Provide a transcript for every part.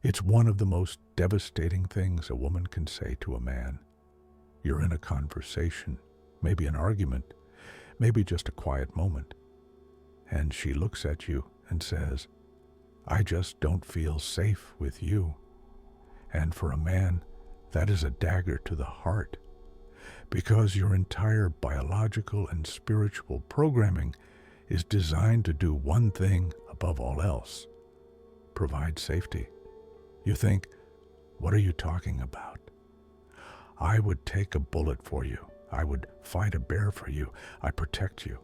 It's one of the most devastating things a woman can say to a man. You're in a conversation, maybe an argument, maybe just a quiet moment, and she looks at you and says, "I just don't feel safe with you." And for a man, that is a dagger to the heart, because your entire biological and spiritual programming is designed to do one thing above all else: provide safety. You think, what are you talking about? I would take a bullet for you. I would fight a bear for you. I protect you.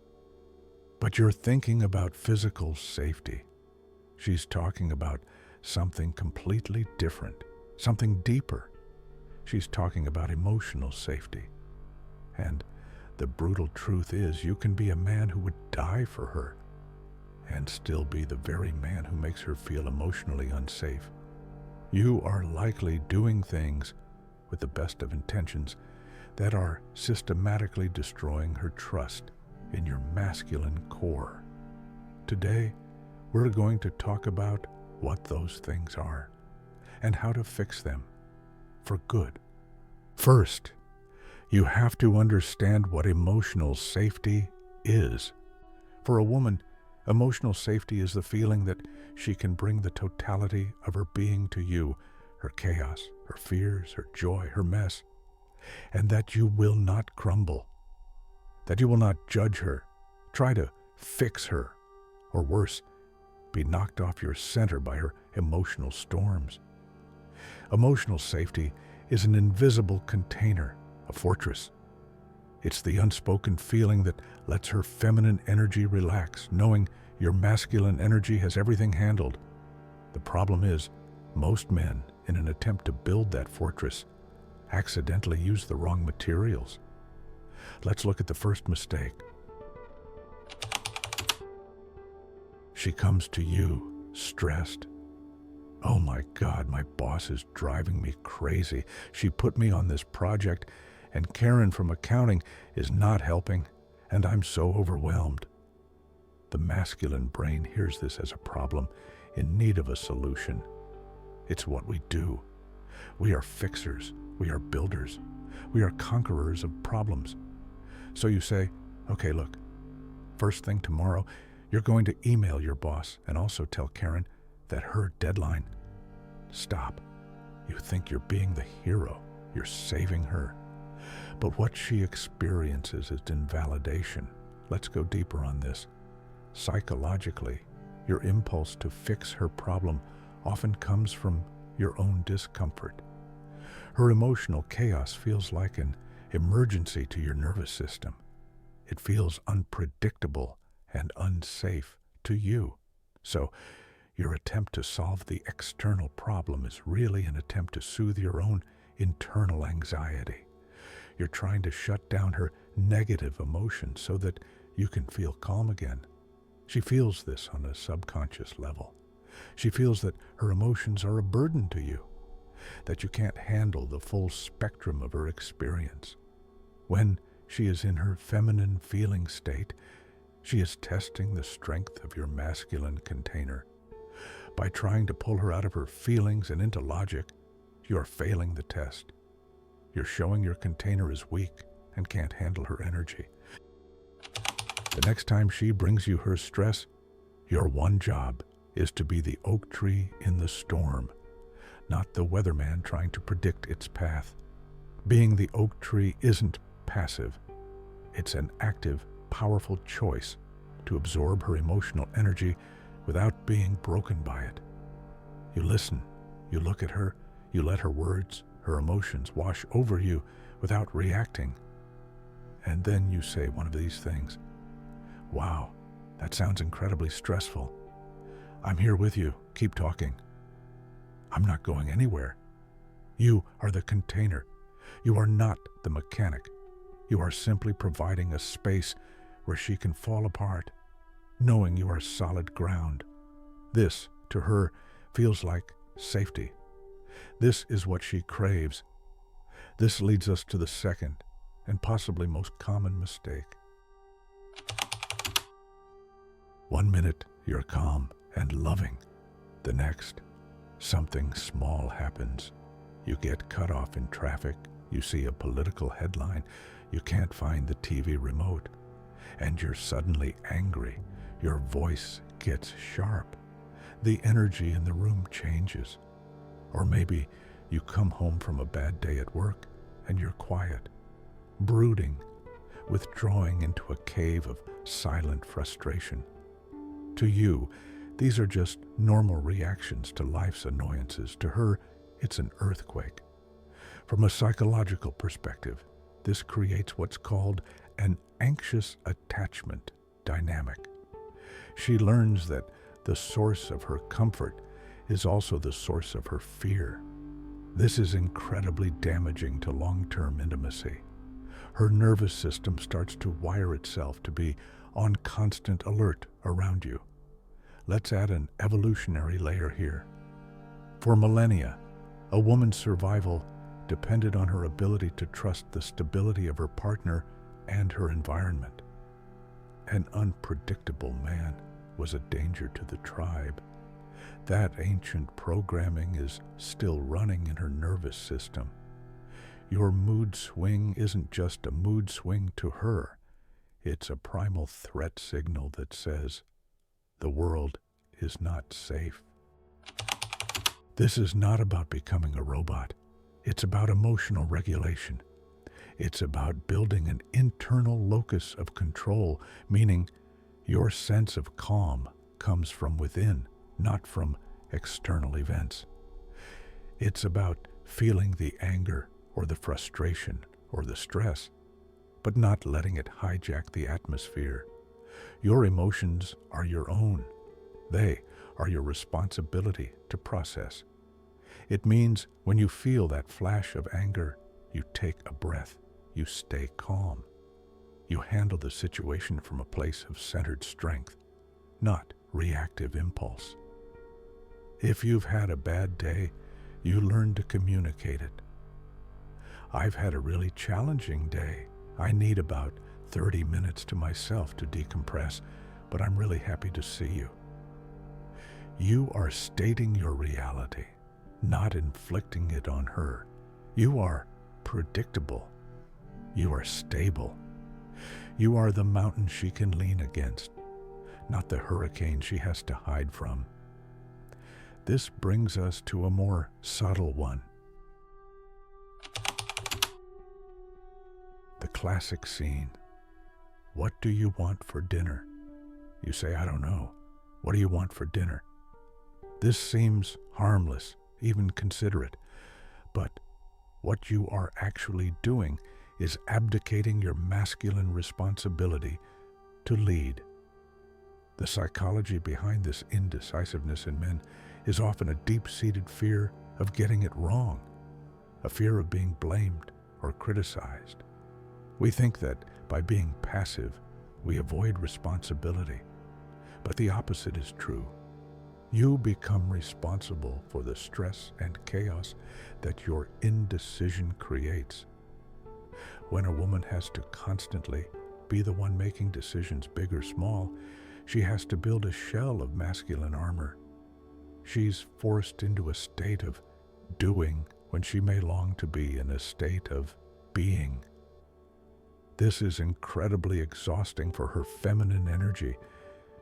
But you're thinking about physical safety. She's talking about something completely different, something deeper. She's talking about emotional safety. And the brutal truth is, you can be a man who would die for her and still be the very man who makes her feel emotionally unsafe. You are likely doing things with the best of intentions that are systematically destroying her trust in your masculine core. Today, we're going to talk about what those things are and how to fix them for good. First, you have to understand what emotional safety is. For a woman, emotional safety is the feeling that she can bring the totality of her being to you, her chaos, her fears, her joy, her mess, and that you will not crumble, that you will not judge her, try to fix her, or worse, be knocked off your center by her emotional storms. Emotional safety is an invisible container, a fortress. It's the unspoken feeling that lets her feminine energy relax, knowing your masculine energy has everything handled. The problem is, most men, in an attempt to build that fortress, accidentally use the wrong materials. Let's look at the first mistake. She comes to you stressed. "Oh my God, my boss is driving me crazy. She put me on this project, and Karen from accounting is not helping, and I'm so overwhelmed." The masculine brain hears this as a problem in need of a solution. It's what we do. We are fixers. We are builders. We are conquerors of problems. So you say, "Okay, look, first thing tomorrow, you're going to email your boss and also tell Karen that her deadline." Stop. You think you're being the hero. You're saving her. But what she experiences is invalidation. Let's go deeper on this. Psychologically, your impulse to fix her problem often comes from your own discomfort. Her emotional chaos feels like an emergency to your nervous system. It feels unpredictable and unsafe to you. So, your attempt to solve the external problem is really an attempt to soothe your own internal anxiety. You're trying to shut down her negative emotions so that you can feel calm again. She feels this on a subconscious level. She feels that her emotions are a burden to you, that you can't handle the full spectrum of her experience. When she is in her feminine feeling state, she is testing the strength of your masculine container. By trying to pull her out of her feelings and into logic, you are failing the test. You're showing your container is weak and can't handle her energy. The next time she brings you her stress, your one job is to be the oak tree in the storm, not the weatherman trying to predict its path. Being the oak tree isn't passive. It's an active, powerful choice to absorb her emotional energy without being broken by it. You listen, you look at her, you let her words, her emotions wash over you without reacting. And then you say one of these things. "Wow, that sounds incredibly stressful. I'm here with you. Keep talking. I'm not going anywhere." You are the container. You are not the mechanic. You are simply providing a space where she can fall apart, knowing you are solid ground. This, to her, feels like safety. This is what she craves. This leads us to the second and possibly most common mistake. 1 minute, you're calm and loving. The next, Something small happens. You get cut off in traffic, you see a political headline, you can't find the TV remote, and you're suddenly angry. Your voice gets sharp. The energy in the room changes. Or maybe you come home from a bad day at work and you're quiet, brooding, withdrawing into a cave of silent frustration. To you, these are just normal reactions to life's annoyances. To her, it's an earthquake. From a psychological perspective, this creates what's called an anxious attachment dynamic. She learns that the source of her comfort is also the source of her fear. This is incredibly damaging to long-term intimacy. Her nervous system starts to wire itself to be on constant alert around you. Let's add an evolutionary layer here. For millennia, a woman's survival depended on her ability to trust the stability of her partner and her environment. An unpredictable man was a danger to the tribe. That ancient programming is still running in her nervous system. Your mood swing isn't just a mood swing to her. It's a primal threat signal that says, the world is not safe. This is not about becoming a robot. It's about emotional regulation. It's about building an internal locus of control, meaning your sense of calm comes from within, not from external events. It's about feeling the anger or the frustration or the stress, but not letting it hijack the atmosphere. Your emotions are your own. They are your responsibility to process. It means when you feel that flash of anger, you take a breath, you stay calm. You handle the situation from a place of centered strength, not reactive impulse. If you've had a bad day, you learn to communicate it. I've had a really challenging day. I need about 30 minutes to myself to decompress, but I'm really happy to see you. You are stating your reality, not inflicting it on her. You are predictable. You are stable. You are the mountain she can lean against, not the hurricane she has to hide from. This brings us to a more subtle one. The classic scene. What do you want for dinner? You say, I don't know. What do you want for dinner? This seems harmless, even considerate, but what you are actually doing is abdicating your masculine responsibility to lead. The psychology behind this indecisiveness in men is often a deep-seated fear of getting it wrong, a fear of being blamed or criticized. We think that by being passive, we avoid responsibility, but the opposite is true. You become responsible for the stress and chaos that your indecision creates. When a woman has to constantly be the one making decisions, big or small, she has to build a shell of masculine armor. She's forced into a state of doing when she may long to be in a state of being. This is incredibly exhausting for her feminine energy.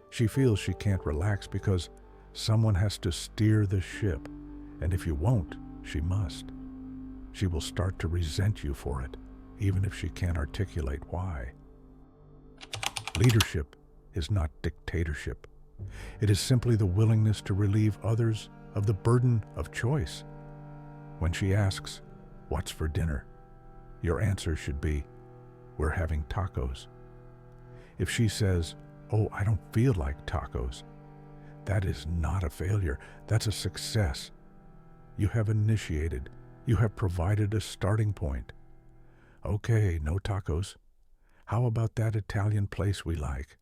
She feels she can't relax because someone has to steer the ship, and if you won't, she must. She will start to resent you for it, even if she can't articulate why. Leadership is not dictatorship. It is simply the willingness to relieve others of the burden of choice. When she asks, "What's for dinner?" your answer should be, "We're having tacos." If she says, "Oh, I don't feel like tacos," that is not a failure. That's a success. You have initiated. You have provided a starting point. Okay, no tacos. How about that Italian place we like?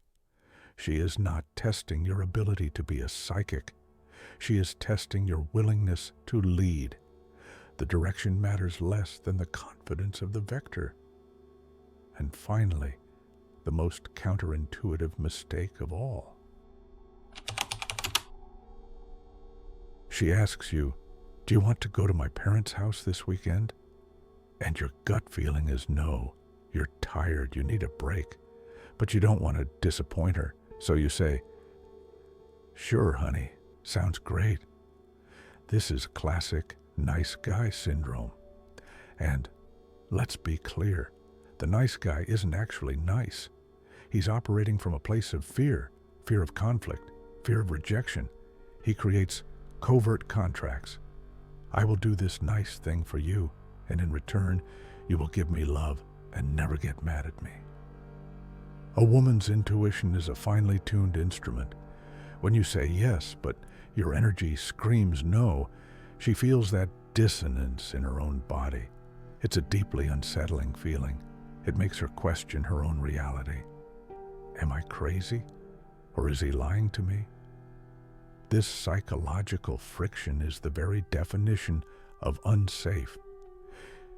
She is not testing your ability to be a psychic. She is testing your willingness to lead. The direction matters less than the confidence of the vector. And finally, the most counterintuitive mistake of all. She asks you, "Do you want to go to my parents' house this weekend?" And your gut feeling is no. You're tired, you need a break, but you don't want to disappoint her. So you say, "Sure, honey, sounds great." This is classic nice guy syndrome. And let's be clear, the nice guy isn't actually nice. He's operating from a place of fear, fear of conflict, fear of rejection. He creates covert contracts. I will do this nice thing for you, and in return, you will give me love and never get mad at me. A woman's intuition is a finely tuned instrument. When you say yes, but your energy screams no, she feels that dissonance in her own body. It's a deeply unsettling feeling. It makes her question her own reality. Am I crazy? Or is he lying to me? This psychological friction is the very definition of unsafe.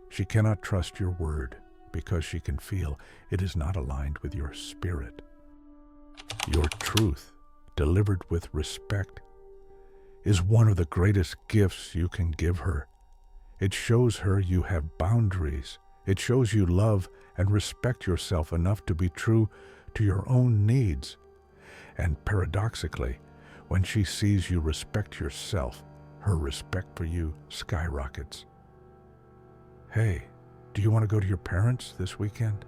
She cannot trust your word because she can feel it is not aligned with your spirit. Your truth, delivered with respect, is one of the greatest gifts you can give her. It shows her you have boundaries. It shows you love and respect yourself enough to be true to your own needs. And paradoxically, when she sees you respect yourself, her respect for you skyrockets. Hey, do you want to go to your parents this weekend?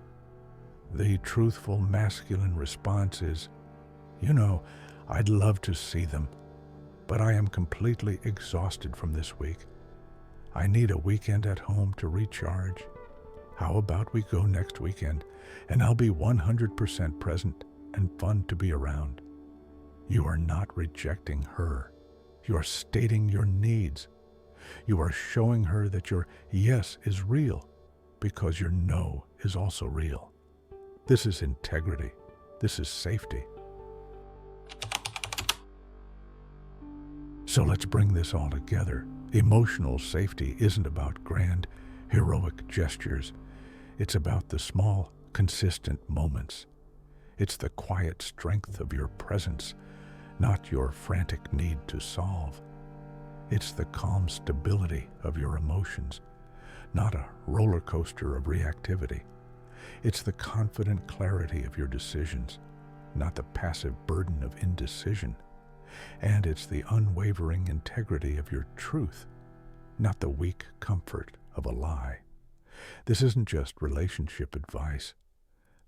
The truthful masculine response is, I'd love to see them, but I am completely exhausted from this week. I need a weekend at home to recharge. How about we go next weekend, and I'll be 100% present and fun to be around. You are not rejecting her. You are stating your needs. You are showing her that your yes is real because your no is also real. This is integrity. This is safety. So let's bring this all together. Emotional safety isn't about grand, heroic gestures. It's about the small, consistent moments. It's the quiet strength of your presence, not your frantic need to solve. It's the calm stability of your emotions, not a roller coaster of reactivity. It's the confident clarity of your decisions, not the passive burden of indecision. And it's the unwavering integrity of your truth, not the weak comfort of a lie. This isn't just relationship advice.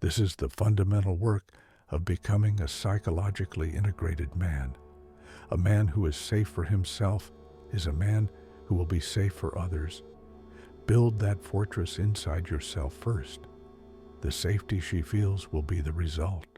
This is the fundamental work of becoming a psychologically integrated man. A man who is safe for himself is a man who will be safe for others. Build that fortress inside yourself first. The safety she feels will be the result.